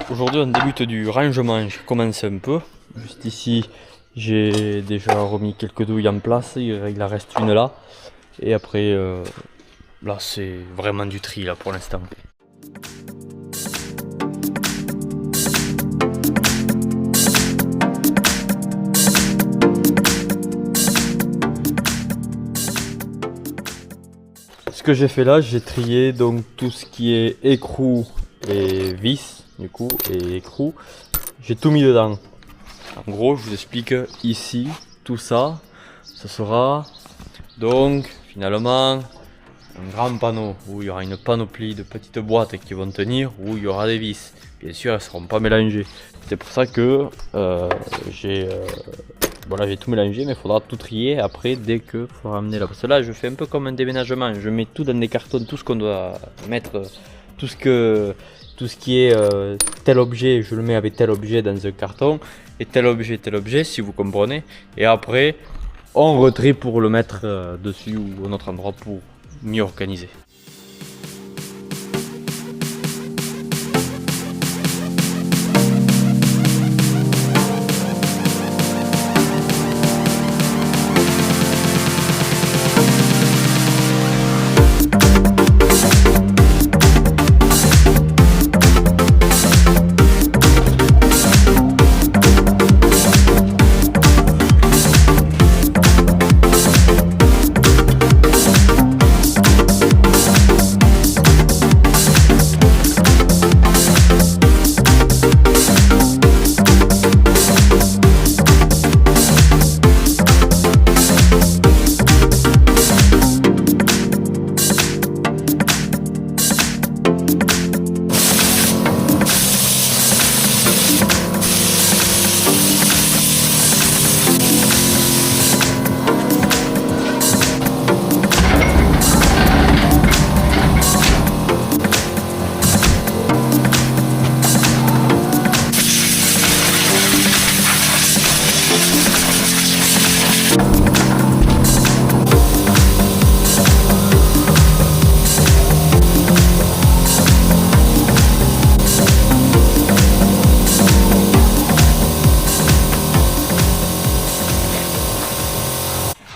Aujourd'hui on débute du rangement, j'ai commencé un peu. Juste ici j'ai déjà remis quelques douilles en place, il en reste une là. Et après là c'est vraiment du tri là pour l'instant. Ce que j'ai fait là, j'ai trié donc tout ce qui est écrou et vis du coup et écrou. J'ai tout mis dedans. En gros, je vous explique ici, tout ça, ce sera donc finalement un grand panneau où il y aura une panoplie de petites boîtes qui vont tenir, où il y aura des vis. Bien sûr, elles ne seront pas mélangées. C'est pour ça que j'ai tout mélangé, mais il faudra tout trier après dès que il faudra amener là. Parce que là, je fais un peu comme un déménagement. Je mets tout dans des cartons, tout ce qu'on doit mettre, tout ce qui est tel objet, je le mets avec tel objet dans un carton, et tel objet, si vous comprenez. Et après, on retrie pour le mettre dessus ou à un autre endroit pour mieux organiser.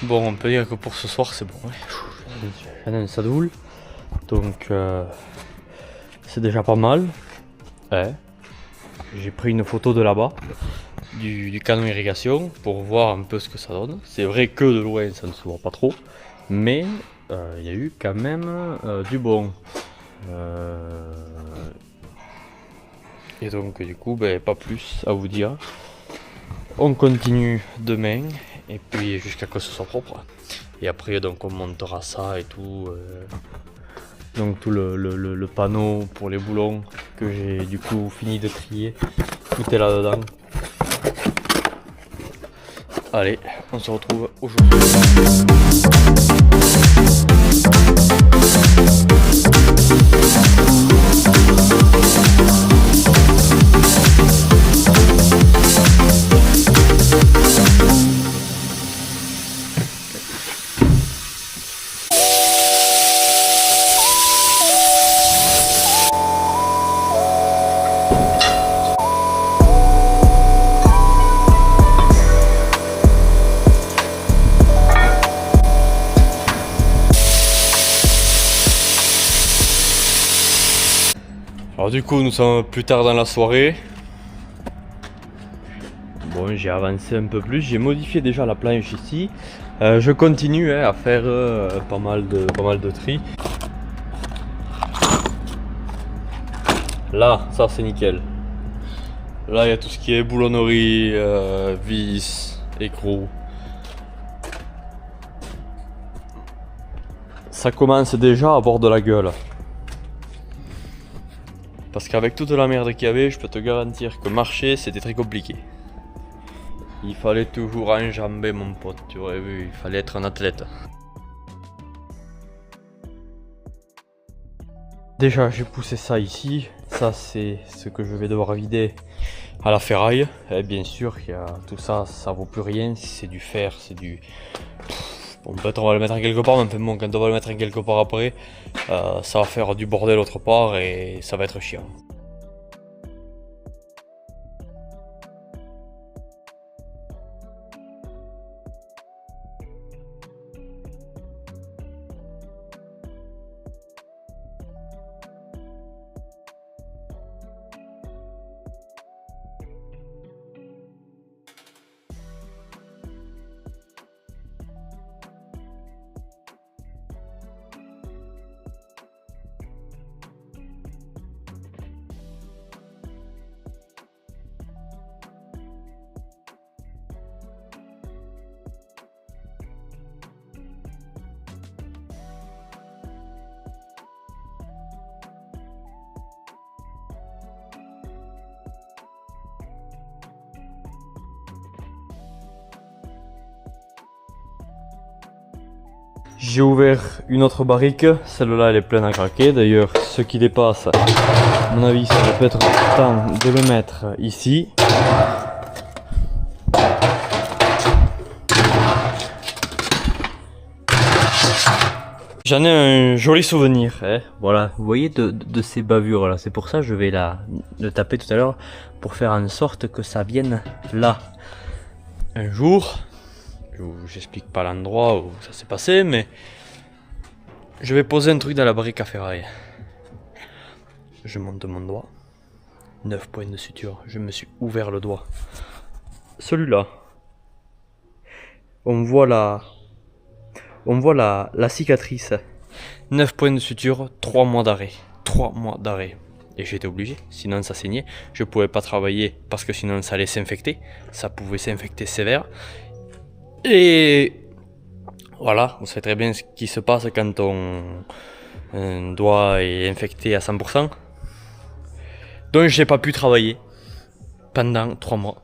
Bon, on peut dire que pour ce soir c'est bon. J'en ai un sadoul, donc c'est déjà pas mal. Ouais. J'ai pris une photo de là-bas, du canon irrigation, pour voir un peu ce que ça donne. C'est vrai que de loin ça ne se voit pas trop, mais il y a eu quand même du bon. Et donc du coup, pas plus à vous dire. On continue demain. Et puis jusqu'à ce que ce soit propre. Et après donc on montera ça et tout. Donc tout le panneau pour les boulons que j'ai du coup fini de trier. Tout est là dedans. Allez, on se retrouve aujourd'hui. Alors du coup nous sommes plus tard dans la soirée. Bon, j'ai avancé un peu plus, j'ai modifié déjà la planche ici. Je continue à faire pas mal de tri. Là, ça c'est nickel. Là il y a tout ce qui est boulonnerie, vis, écrou. Ça commence déjà à avoir de la gueule. Parce qu'avec toute la merde qu'il y avait, je peux te garantir que marcher c'était très compliqué. Il fallait toujours enjamber mon pote, tu aurais vu, il fallait être un athlète. Déjà j'ai poussé ça ici, ça c'est ce que je vais devoir vider à la ferraille. Et bien sûr, il y a tout ça, ça vaut plus rien, si c'est du fer, c'est du... Bon, peut-être on va le mettre quelque part, mais bon, quand on va le mettre quelque part après, ça va faire du bordel autre part et ça va être chiant. J'ai ouvert une autre barrique, celle-là elle est pleine à craquer. D'ailleurs, ce qui dépasse, à mon avis, ça va peut être temps de le mettre ici. J'en ai un joli souvenir, hein. Voilà, vous voyez de ces bavures là, c'est pour ça que je vais le taper tout à l'heure, pour faire en sorte que ça vienne là. Un jour, j'explique pas l'endroit où ça s'est passé, mais je vais poser un truc dans la barrique à ferraille. Je monte mon doigt, 9 points de suture, je me suis ouvert le doigt. Celui-là, on voit la cicatrice. 9 points de suture, 3 mois d'arrêt. 3 mois d'arrêt. Et j'étais obligé, sinon ça saignait. Je pouvais pas travailler parce que sinon ça allait s'infecter. Ça pouvait s'infecter sévère. Et voilà, on sait très bien ce qui se passe quand un doigt est infecté à 100%. Donc j'ai pas pu travailler pendant 3 mois.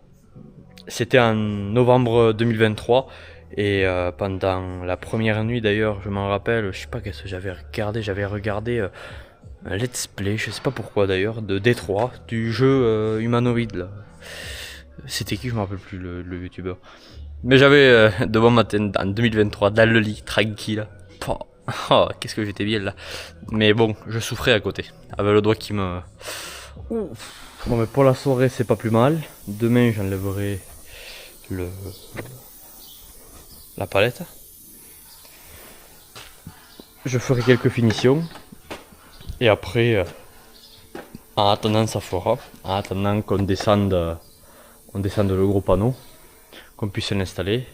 C'était en novembre 2023. Et pendant la première nuit d'ailleurs, je m'en rappelle, je sais pas qu'est-ce que j'avais regardé un let's play, je sais pas pourquoi d'ailleurs, de Détroit, du jeu humanoïde là. C'était qui, je me rappelle plus le youtubeur. Mais j'avais devant ma tête en 2023, dans le lit, tranquille. Oh, qu'est-ce que j'étais bien là. Mais bon, je souffrais à côté, avec le doigt qui me... Ouf. Bon mais pour la soirée c'est pas plus mal. Demain j'enlèverai la palette. Je ferai quelques finitions. Et après, en attendant ça fera, en attendant qu'on descende le gros panneau, qu'on puisse l'installer,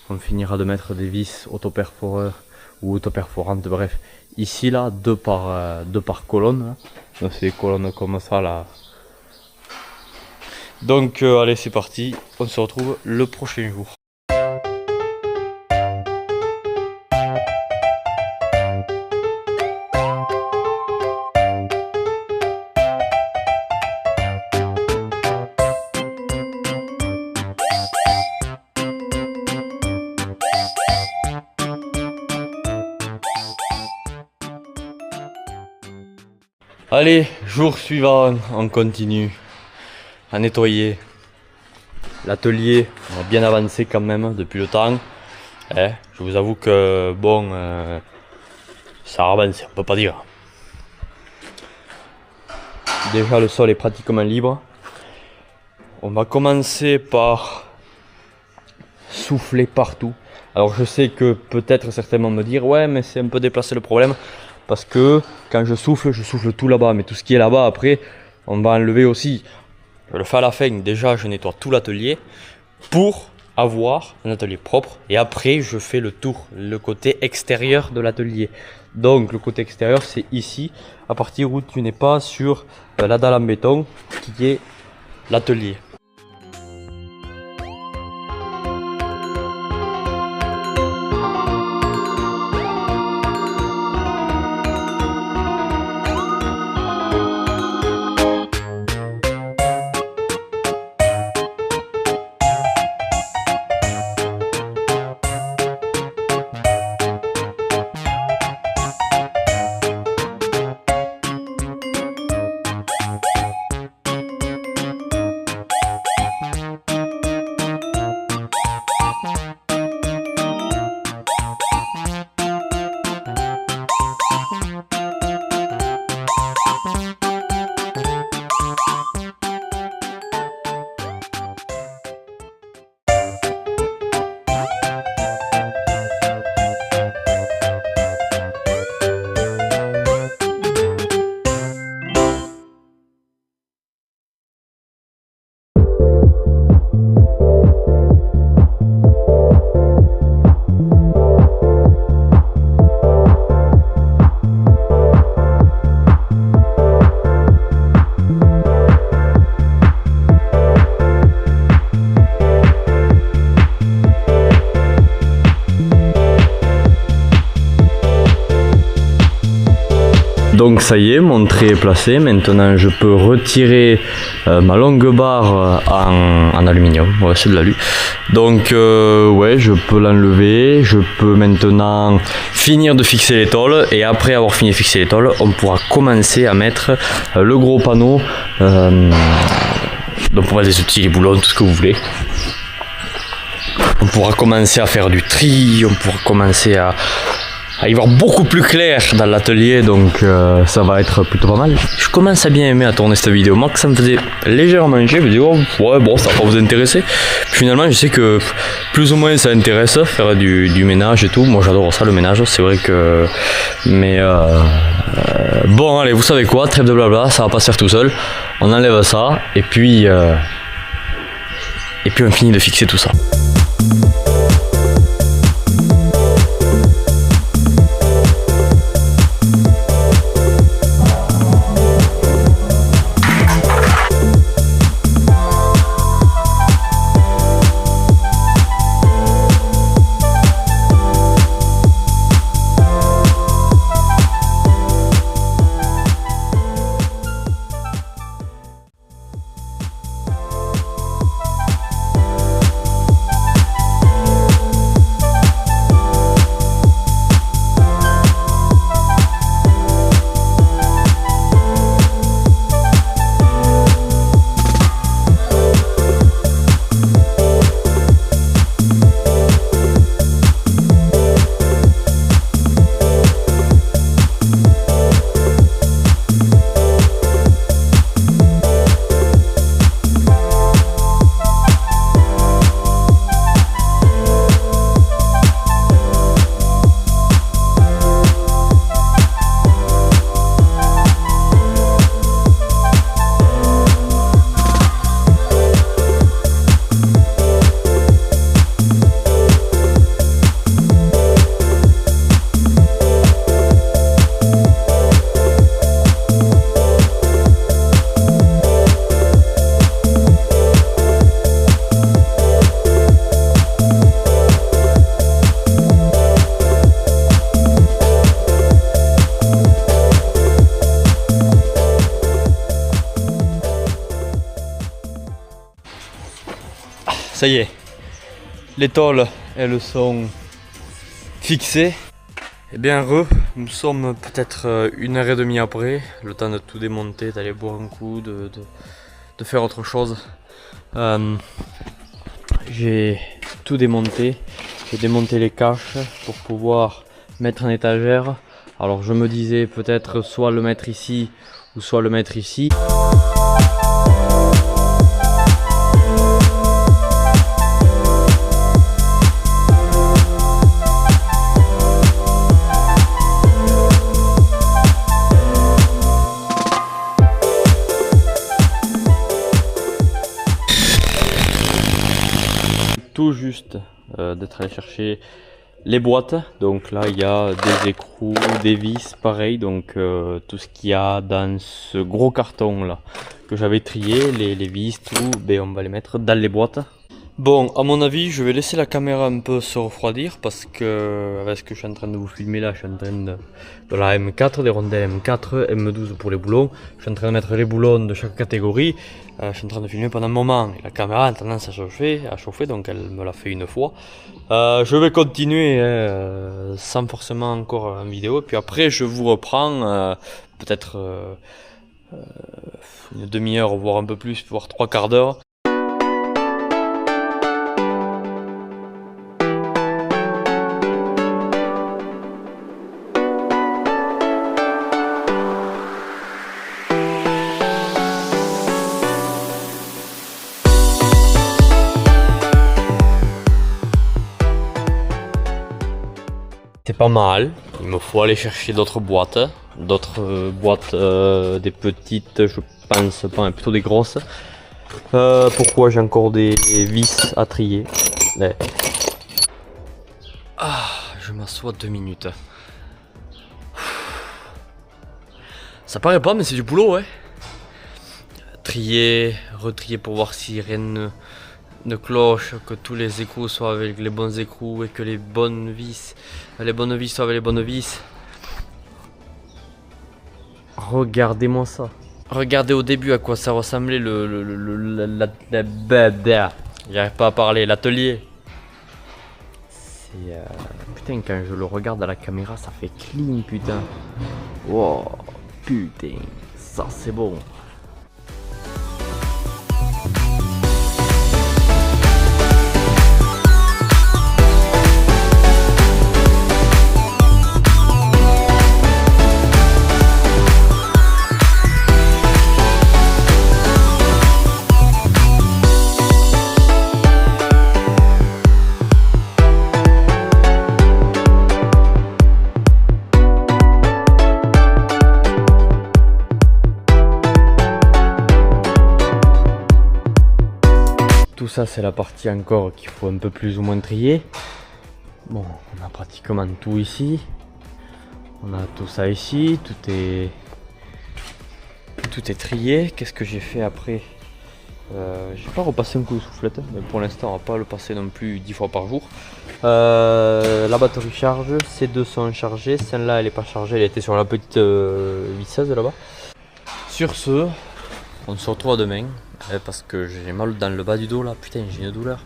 on finira de mettre des vis autoperforeurs ou autoperforantes, bref. Ici là, deux par colonne. Donc c'est des colonnes comme ça là. Donc allez c'est parti, on se retrouve le prochain jour. Allez, jour suivant, on continue à nettoyer l'atelier. On a bien avancé quand même depuis le temps. Je vous avoue que bon, ça a avancé, on peut pas dire. Déjà le sol est pratiquement libre. On va commencer par souffler partout. Alors je sais que peut-être certains vont me dire ouais mais c'est un peu déplacé le problème. Parce que quand je souffle tout là-bas. Mais tout ce qui est là-bas, après, on va enlever aussi. Je le fais à la fin. Déjà, je nettoie tout l'atelier pour avoir un atelier propre. Et après, je fais le tour, le côté extérieur de l'atelier. Donc, le côté extérieur, c'est ici, à partir où tu n'es pas sur la dalle en béton, qui est l'atelier. Donc ça y est, mon trait est placé. Maintenant je peux retirer ma longue barre en aluminium. Ouais, c'est de l'alu. Donc ouais, je peux l'enlever. Je peux maintenant finir de fixer les tôles. Et après avoir fini de fixer les tôles, on pourra commencer à mettre le gros panneau. Donc pour mettre les outils, les boulons, tout ce que vous voulez. On pourra commencer à faire du tri, on pourra commencer à y voir beaucoup plus clair dans l'atelier, donc ça va être plutôt pas mal. Je commence à bien aimer à tourner cette vidéo. Moi, que ça me faisait légèrement chier, je me dis oh, ouais bon, ça va pas vous intéresser. Puis finalement, je sais que plus ou moins ça intéresse, faire du ménage et tout. Moi j'adore ça, le ménage, c'est vrai que... Mais bon, allez, vous savez quoi, trêve de blabla, ça va pas se faire tout seul. On enlève ça, et puis on finit de fixer tout ça. Ça y est, les tôles, elles sont fixées. Et bien nous sommes peut-être 1h30 après, le temps de tout démonter, d'aller boire un coup, de faire autre chose. J'ai tout démonté, j'ai démonté les caches pour pouvoir mettre en étagère. Alors je me disais peut-être soit le mettre ici ou soit le mettre ici. Tout juste d'être allé chercher les boîtes. Donc là il y a des écrous, des vis, pareil, donc tout ce qu'il y a dans ce gros carton là que j'avais trié, les vis, tout, ben, on va les mettre dans les boîtes. Bon, à mon avis, je vais laisser la caméra un peu se refroidir parce que avec ce que je suis en train de vous filmer là, je suis en train de la M4, des rondelles M4, M12 pour les boulons. Je suis en train de mettre les boulons de chaque catégorie. Je suis en train de filmer pendant un moment et la caméra a tendance à chauffer, donc elle me l'a fait une fois. Je vais continuer sans forcément encore en vidéo, puis après je vous reprends peut-être une demi-heure, voire un peu plus, voire 3/4 d'heure. C'est pas mal, il me faut aller chercher d'autres boîtes, des petites, je pense pas, plutôt des grosses. Pourquoi j'ai encore des vis à trier. Ouais. Ah, je m'assois 2 minutes. Ça paraît pas, mais c'est du boulot, ouais. Trier, retrier pour voir si rien ne cloche, que tous les écrous soient avec les bons écrous et que les bonnes vis soient avec les bonnes vis. Regardez-moi ça. Regardez au début à quoi ça ressemblait j'arrive pas à parler, l'atelier. C'est putain, quand je le regarde à la caméra, ça fait clean, putain. Wow, putain, ça c'est bon. Tout ça c'est la partie encore qu'il faut un peu plus ou moins trier. Bon, on a pratiquement tout ici. On a tout ça ici, tout est trié. Qu'est-ce que j'ai fait après? J'ai pas repassé un coup de soufflette, mais pour l'instant on va pas le passer non plus 10 fois par jour. La batterie charge, ces deux sont chargés, celle-là elle est pas chargée, elle était sur la petite visseuse là-bas. Sur ce, on se retrouve demain. Parce que j'ai mal dans le bas du dos là, putain j'ai une douleur.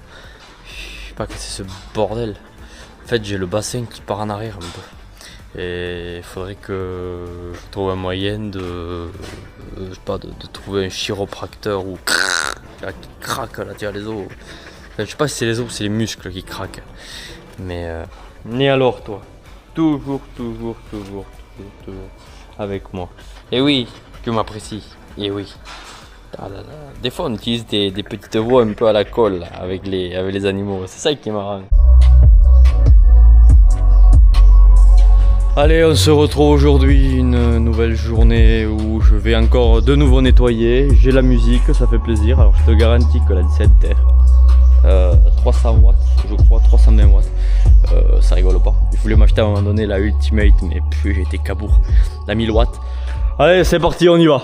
Je sais pas que c'est ce bordel. En fait j'ai le bassin qui part en arrière un peu. Et il faudrait que je trouve un moyen de, je sais pas, de trouver un chiropracteur ou qui craque là, tiens les os. Enfin, je sais pas si c'est les os ou c'est les muscles qui craquent. Mais alors toi, toujours avec moi. Et oui, tu m'apprécies. Et oui. Ah là là. Des fois on utilise des petites voix un peu à la colle là, avec les animaux, c'est ça qui est marrant. Allez, on se retrouve aujourd'hui, une nouvelle journée où je vais encore de nouveau nettoyer. J'ai la musique, ça fait plaisir. Alors je te garantis que la 17R 300 watts, je crois 320 watts, ça rigole pas. Je voulais m'acheter à un moment donné la Ultimate, mais puis j'étais cabourg, la 1000 watts. Allez c'est parti, on y va.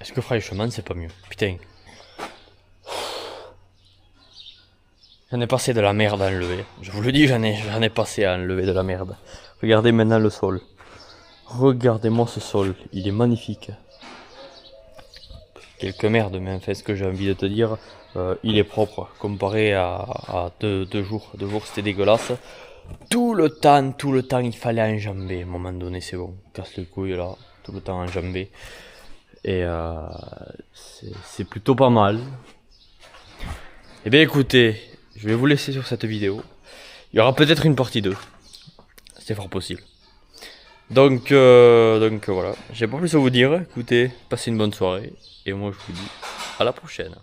Est-ce que franchement c'est pas mieux? Putain. J'en ai passé de la merde à enlever. Je vous le dis, j'en ai passé à enlever de la merde. Regardez maintenant le sol. Regardez-moi ce sol. Il est magnifique. Quelques merdes, mais en fait ce que j'ai envie de te dire, il est propre. Comparé à deux jours. 2 jours c'était dégueulasse. Tout le temps il fallait enjamber. À un moment donné c'est bon. Casse les couilles là. Tout le temps enjamber. Et c'est plutôt pas mal. Et bien écoutez, je vais vous laisser sur cette vidéo. Il y aura peut-être une partie 2. C'est fort possible. Donc voilà, j'ai pas plus à vous dire. Écoutez, passez une bonne soirée. Et moi je vous dis à la prochaine.